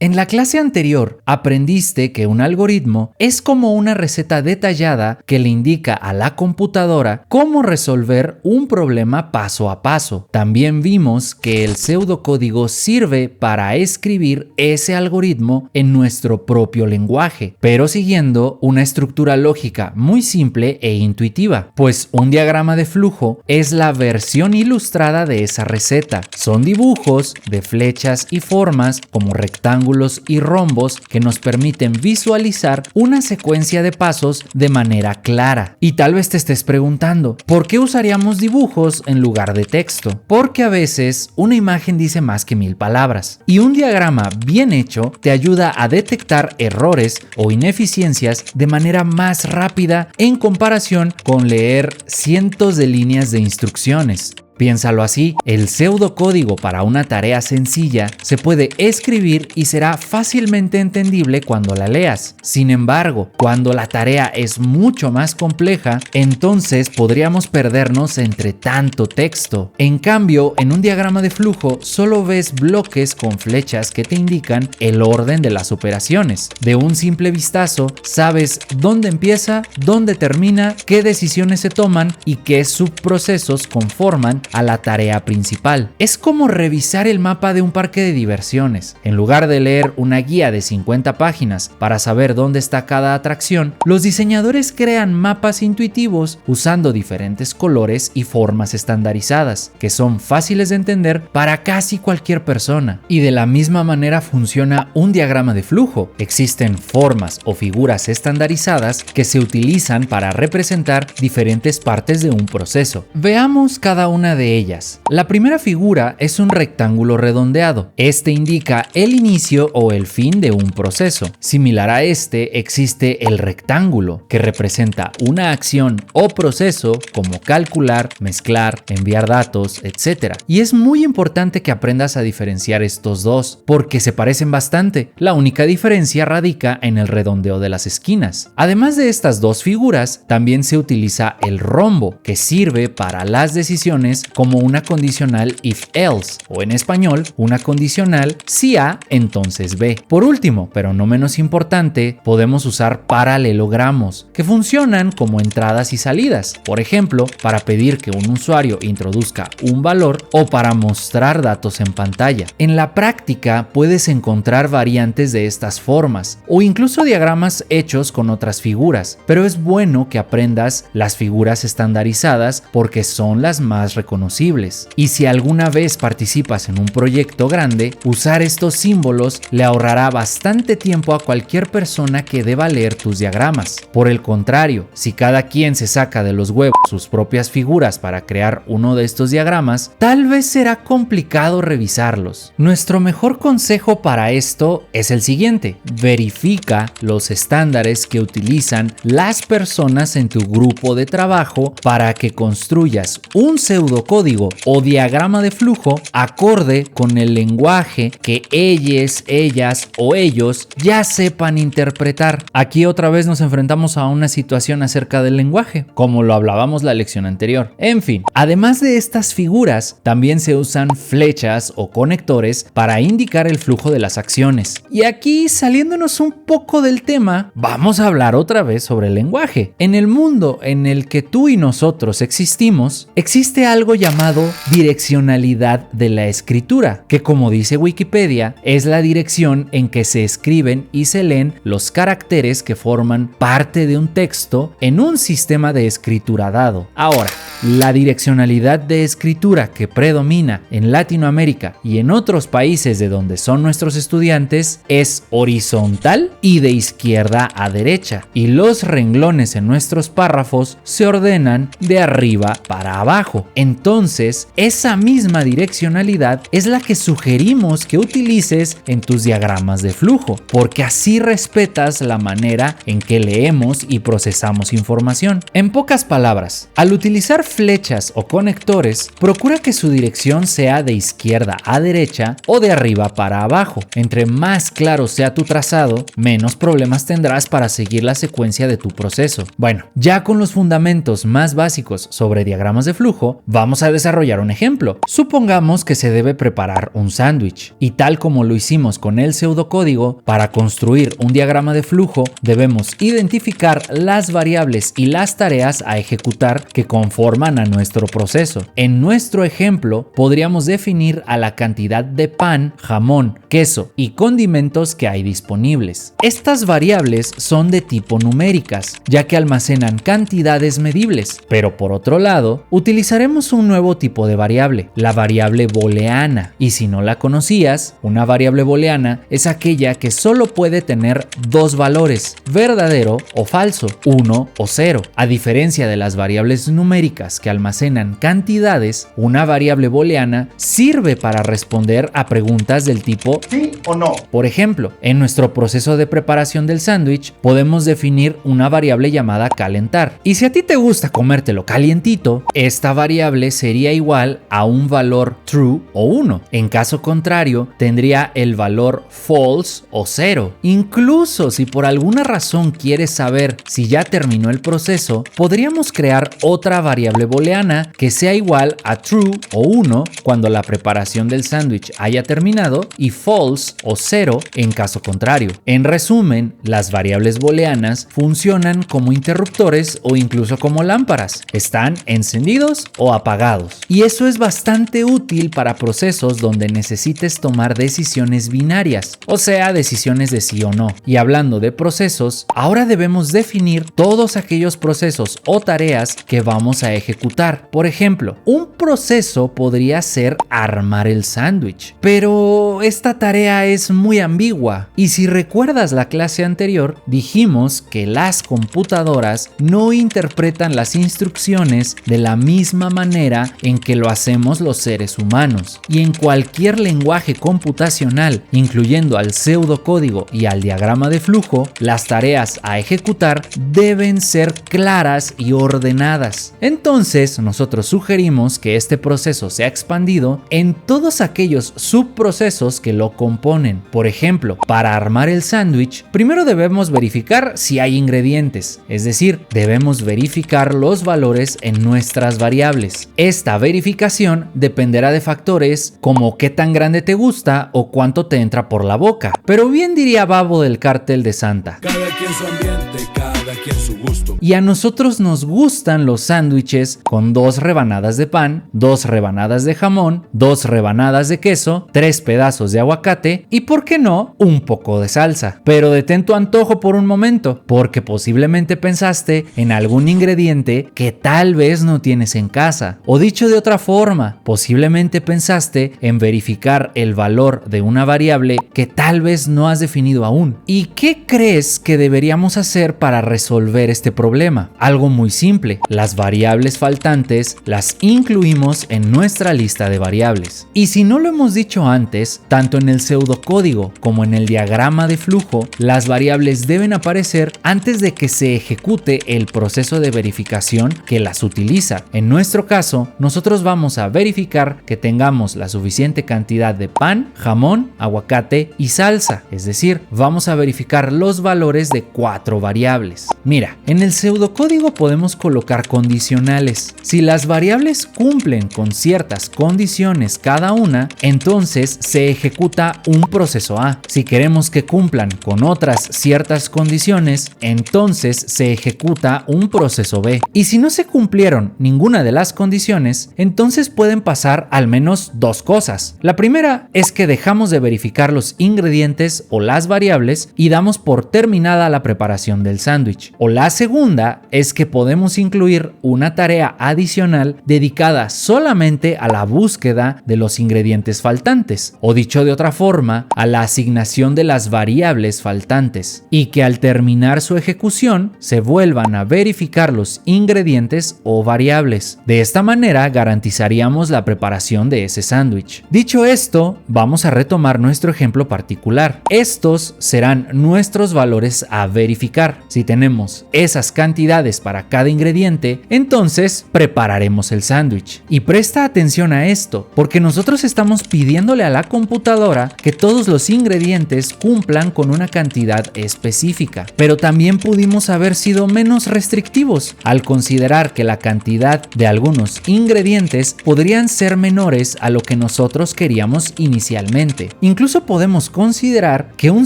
En la clase anterior aprendiste que un algoritmo es como una receta detallada que le indica a la computadora cómo resolver un problema paso a paso. También vimos que el pseudocódigo sirve para escribir ese algoritmo en nuestro propio lenguaje, pero siguiendo una estructura lógica muy simple e intuitiva, pues un diagrama de flujo es la versión ilustrada de esa receta. Son dibujos de flechas y formas como rectángulos y rombos que nos permiten visualizar una secuencia de pasos de manera clara. Y tal vez te estés preguntando, ¿por qué usaríamos dibujos en lugar de texto? Porque a veces una imagen dice más que 1000 palabras, y un diagrama bien hecho te ayuda a detectar errores o ineficiencias de manera más rápida en comparación con leer cientos de líneas de instrucciones. Piénsalo así, el pseudocódigo para una tarea sencilla se puede escribir y será fácilmente entendible cuando la leas. Sin embargo, cuando la tarea es mucho más compleja, entonces podríamos perdernos entre tanto texto. En cambio, en un diagrama de flujo solo ves bloques con flechas que te indican el orden de las operaciones. De un simple vistazo, sabes dónde empieza, dónde termina, qué decisiones se toman y qué subprocesos conforman a la tarea principal. Es como revisar el mapa de un parque de diversiones. En lugar de leer una guía de 50 páginas para saber dónde está cada atracción, los diseñadores crean mapas intuitivos usando diferentes colores y formas estandarizadas, que son fáciles de entender para casi cualquier persona. Y de la misma manera funciona un diagrama de flujo. Existen formas o figuras estandarizadas que se utilizan para representar diferentes partes de un proceso. Veamos cada una de ellas. La primera figura es un rectángulo redondeado. Este indica el inicio o el fin de un proceso. Similar a este existe el rectángulo, que representa una acción o proceso como calcular, mezclar, enviar datos, etc. Y es muy importante que aprendas a diferenciar estos dos, porque se parecen bastante. La única diferencia radica en el redondeo de las esquinas. Además de estas dos figuras, también se utiliza el rombo, que sirve para las decisiones como una condicional if-else, o en español, una condicional si A, entonces B. Por último, pero no menos importante, podemos usar paralelogramos, que funcionan como entradas y salidas, por ejemplo, para pedir que un usuario introduzca un valor o para mostrar datos en pantalla. En la práctica puedes encontrar variantes de estas formas, o incluso diagramas hechos con otras figuras, pero es bueno que aprendas las figuras estandarizadas porque son las más reconocibles. Y si alguna vez participas en un proyecto grande, usar estos símbolos le ahorrará bastante tiempo a cualquier persona que deba leer tus diagramas. Por el contrario, si cada quien se saca de los huevos sus propias figuras para crear uno de estos diagramas, tal vez será complicado revisarlos. Nuestro mejor consejo para esto es el siguiente: verifica los estándares que utilizan las personas en tu grupo de trabajo para que construyas un pseudocódigo o diagrama de flujo acorde con el lenguaje que ellas o ellos ya sepan interpretar. Aquí otra vez nos enfrentamos a una situación acerca del lenguaje, como lo hablábamos la lección anterior. En fin, además de estas figuras, también se usan flechas o conectores para indicar el flujo de las acciones. Y aquí, saliéndonos un poco del tema, vamos a hablar otra vez sobre el lenguaje. En el mundo en el que tú y nosotros existimos, existe algo llamado direccionalidad de la escritura, que, como dice Wikipedia, es la dirección en que se escriben y se leen los caracteres que forman parte de un texto en un sistema de escritura dado. Ahora, la direccionalidad de escritura que predomina en Latinoamérica y en otros países de donde son nuestros estudiantes es horizontal y de izquierda a derecha, y los renglones en nuestros párrafos se ordenan de arriba para abajo. Entonces, esa misma direccionalidad es la que sugerimos que utilices en tus diagramas de flujo, porque así respetas la manera en que leemos y procesamos información. En pocas palabras, al utilizar flechas o conectores, procura que su dirección sea de izquierda a derecha o de arriba para abajo. Entre más claro sea tu trazado, menos problemas tendrás para seguir la secuencia de tu proceso. Bueno, ya con los fundamentos más básicos sobre diagramas de flujo, vamos Vamos a desarrollar un ejemplo. Supongamos que se debe preparar un sándwich y tal como lo hicimos con el pseudocódigo, para construir un diagrama de flujo debemos identificar las variables y las tareas a ejecutar que conforman a nuestro proceso. En nuestro ejemplo podríamos definir a la cantidad de pan, jamón, queso y condimentos que hay disponibles. Estas variables son de tipo numéricas, ya que almacenan cantidades medibles, pero por otro lado, utilizaremos un nuevo tipo de variable, la variable booleana. Y si no la conocías, una variable booleana es aquella que solo puede tener dos valores, verdadero o falso, 1 o 0. A diferencia de las variables numéricas que almacenan cantidades, una variable booleana sirve para responder a preguntas del tipo ¿sí o no? Por ejemplo, en nuestro proceso de preparación del sándwich podemos definir una variable llamada calentar. Y si a ti te gusta comértelo calientito, esta variable sería igual a un valor true o 1. En caso contrario, tendría el valor false o 0. Incluso si por alguna razón quieres saber si ya terminó el proceso, podríamos crear otra variable booleana que sea igual a true o 1 cuando la preparación del sándwich haya terminado y false o 0 en caso contrario. En resumen, las variables booleanas funcionan como interruptores o incluso como lámparas. Están encendidos o apagados. Y eso es bastante útil para procesos donde necesites tomar decisiones binarias, o sea, decisiones de sí o no. Y hablando de procesos, ahora debemos definir todos aquellos procesos o tareas que vamos a ejecutar. Por ejemplo, un proceso podría ser armar el sándwich, pero esta tarea es muy ambigua. Y si recuerdas la clase anterior, dijimos que las computadoras no interpretan las instrucciones de la misma manera en que lo hacemos los seres humanos. Y en cualquier lenguaje computacional, incluyendo al pseudocódigo y al diagrama de flujo, las tareas a ejecutar deben ser claras y ordenadas. Entonces, nosotros sugerimos que este proceso sea expandido en todos aquellos subprocesos que lo componen. Por ejemplo, para armar el sándwich, primero debemos verificar si hay ingredientes, es decir, debemos verificar los valores en nuestras variables. Esta verificación dependerá de factores como qué tan grande te gusta o cuánto te entra por la boca. Pero bien diría Babo del Cártel de Santa. Cada quien su ambiente, cada quien su gusto. Y a nosotros nos gustan los sándwiches con 2 rebanadas de pan, 2 rebanadas de jamón, 2 rebanadas de queso, 3 pedazos de aguacate y, ¿por qué no?, un poco de salsa. Pero detén tu antojo por un momento, porque posiblemente pensaste en algún ingrediente que tal vez no tienes en casa. O dicho de otra forma, posiblemente pensaste en verificar el valor de una variable que tal vez no has definido aún. ¿Y qué crees que deberíamos hacer para resolver este problema? Algo muy simple. Las variables faltantes las incluimos en nuestra lista de variables. Y si no lo hemos dicho antes, tanto en el pseudocódigo como en el diagrama de flujo, las variables deben aparecer antes de que se ejecute el proceso de verificación que las utiliza. En nuestro caso, nosotros vamos a verificar que tengamos la suficiente cantidad de pan, jamón, aguacate y salsa. Es decir, vamos a verificar los valores de 4 variables. Mira, en el pseudocódigo podemos colocar condicionales. Si las variables cumplen con ciertas condiciones cada una, entonces se ejecuta un proceso A. Si queremos que cumplan con otras ciertas condiciones, entonces se ejecuta un proceso B. Y si no se cumplieron ninguna de las condiciones, entonces pueden pasar al menos 2 cosas. La primera es que dejamos de verificar los ingredientes o las variables y damos por terminada la preparación del sándwich. O la segunda es que podemos incluir una tarea adicional dedicada solamente a la búsqueda de los ingredientes faltantes, o dicho de otra forma, a la asignación de las variables faltantes, y que al terminar su ejecución se vuelvan a verificar los ingredientes o variables. De esta manera garantizaríamos la preparación de ese sándwich. Dicho esto, vamos a retomar nuestro ejemplo particular. Estos serán nuestros valores a verificar. Si tenemos tenemos esas cantidades para cada ingrediente, entonces prepararemos el sándwich. Y presta atención a esto, porque nosotros estamos pidiéndole a la computadora que todos los ingredientes cumplan con una cantidad específica, pero también pudimos haber sido menos restrictivos al considerar que la cantidad de algunos ingredientes podrían ser menores a lo que nosotros queríamos inicialmente. Incluso podemos considerar que un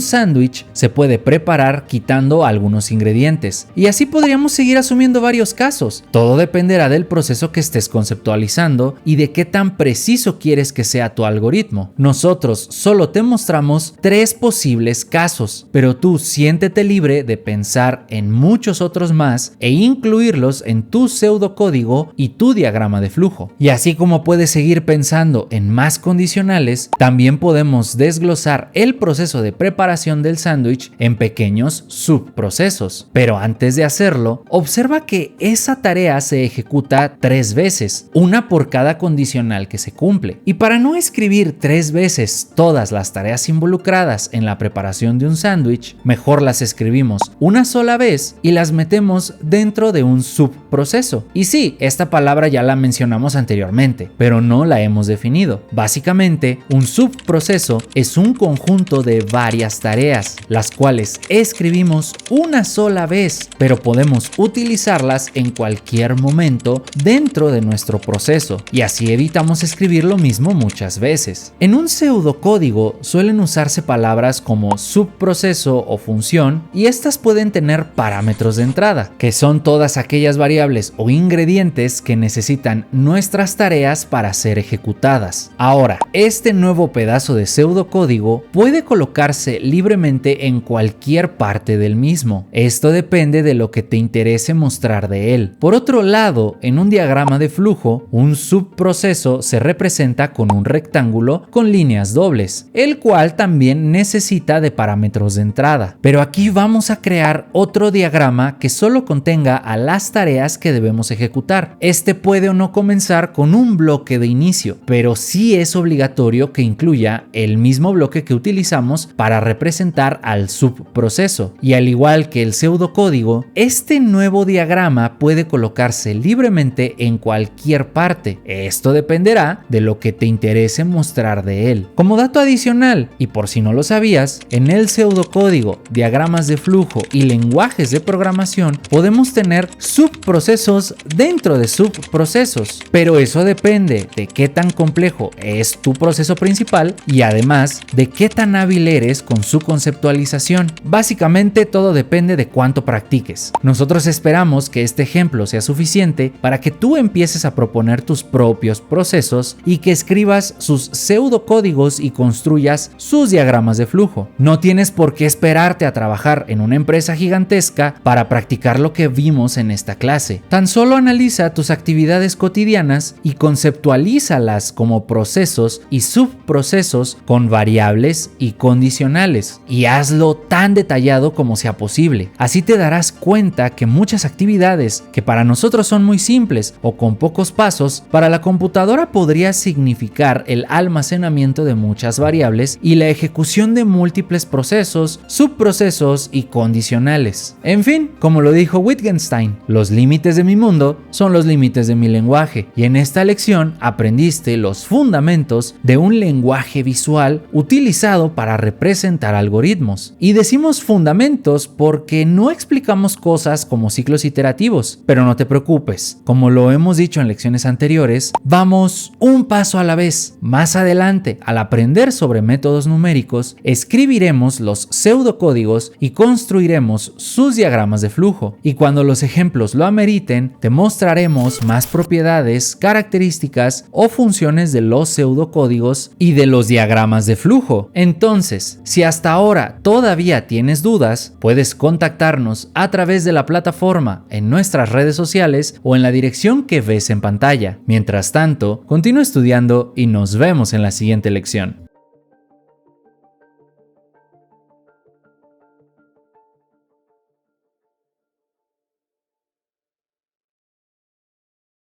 sándwich se puede preparar quitando algunos ingredientes, y así podríamos seguir asumiendo varios casos. Todo dependerá del proceso que estés conceptualizando y de qué tan preciso quieres que sea tu algoritmo. Nosotros solo te mostramos 3 posibles casos, pero tú siéntete libre de pensar en muchos otros más e incluirlos en tu pseudocódigo y tu diagrama de flujo. Y así como puedes seguir pensando en más condicionales, también podemos desglosar el proceso de preparación del sándwich en pequeños subprocesos. Pero antes de hacerlo, observa que esa tarea se ejecuta 3 veces, una por cada condicional que se cumple. Y para no escribir 3 veces todas las tareas involucradas en la preparación de un sándwich, mejor las escribimos una sola vez y las metemos dentro de un subproceso. Y sí, esta palabra ya la mencionamos anteriormente, pero no la hemos definido. Básicamente, un subproceso es un conjunto de varias tareas, las cuales escribimos una sola vez, pero podemos utilizarlas en cualquier momento dentro de nuestro proceso, y así evitamos escribir lo mismo muchas veces. En un pseudocódigo suelen usarse palabras como subproceso o función, y estas pueden tener parámetros de entrada, que son todas aquellas variables o ingredientes que necesitan nuestras tareas para ser ejecutadas. Ahora, este nuevo pedazo de pseudocódigo puede colocarse libremente en cualquier parte del mismo. Esto depende de lo que te interese mostrar de él. Por otro lado, en un diagrama de flujo, un subproceso se representa con un rectángulo con líneas dobles, el cual también necesita de parámetros de entrada. Pero aquí vamos a crear otro diagrama que solo contenga a las tareas que debemos ejecutar. Este puede o no comenzar con un bloque de inicio, pero sí es obligatorio que incluya el mismo bloque que utilizamos para representar al subproceso. Y al igual que el pseudocódigo, este nuevo diagrama puede colocarse libremente en cualquier parte. Esto dependerá de lo que te interese mostrar de él. Como dato adicional, y por si no lo sabías, en el pseudocódigo, diagramas de flujo y lenguajes de programación podemos tener subprocesos dentro de subprocesos, pero eso depende de qué tan complejo es tu proceso principal y además de qué tan hábil eres con su conceptualización. Básicamente todo depende de cuánto practiques. Nosotros esperamos que este ejemplo sea suficiente para que tú empieces a proponer tus propios procesos y que escribas sus pseudocódigos y construyas sus diagramas de flujo. No tienes por qué esperarte a trabajar en una empresa gigantesca para practicar lo que vimos en esta clase. Tan solo analiza tus actividades cotidianas y conceptualízalas como procesos y subprocesos con variables y condicionales, y hazlo tan detallado como sea posible. Así te darás cuenta que muchas actividades que para nosotros son muy simples o con pocos pasos, para la computadora podría significar el almacenamiento de muchas variables y la ejecución de múltiples procesos, subprocesos y condicionales. En fin, como lo dijo Wittgenstein, los límites de mi mundo son los límites de mi lenguaje, y en esta lección aprendiste los fundamentos de un lenguaje visual utilizado para representar algoritmos. Y decimos fundamentos porque no explicamos cosas como ciclos iterativos, pero no te preocupes, como lo hemos dicho en lecciones anteriores, vamos un paso a la vez. Más adelante, al aprender sobre métodos numéricos, escribiremos los pseudocódigos y construiremos sus diagramas de flujo, y cuando los ejemplos lo ameriten, te mostraremos más propiedades, características o funciones de los pseudocódigos y de los diagramas de flujo. Entonces, si hasta ahora todavía tienes dudas, puedes contactarnos a través de la plataforma en nuestras redes sociales o en la dirección que ves en pantalla. Mientras tanto, continúa estudiando y nos vemos en la siguiente lección.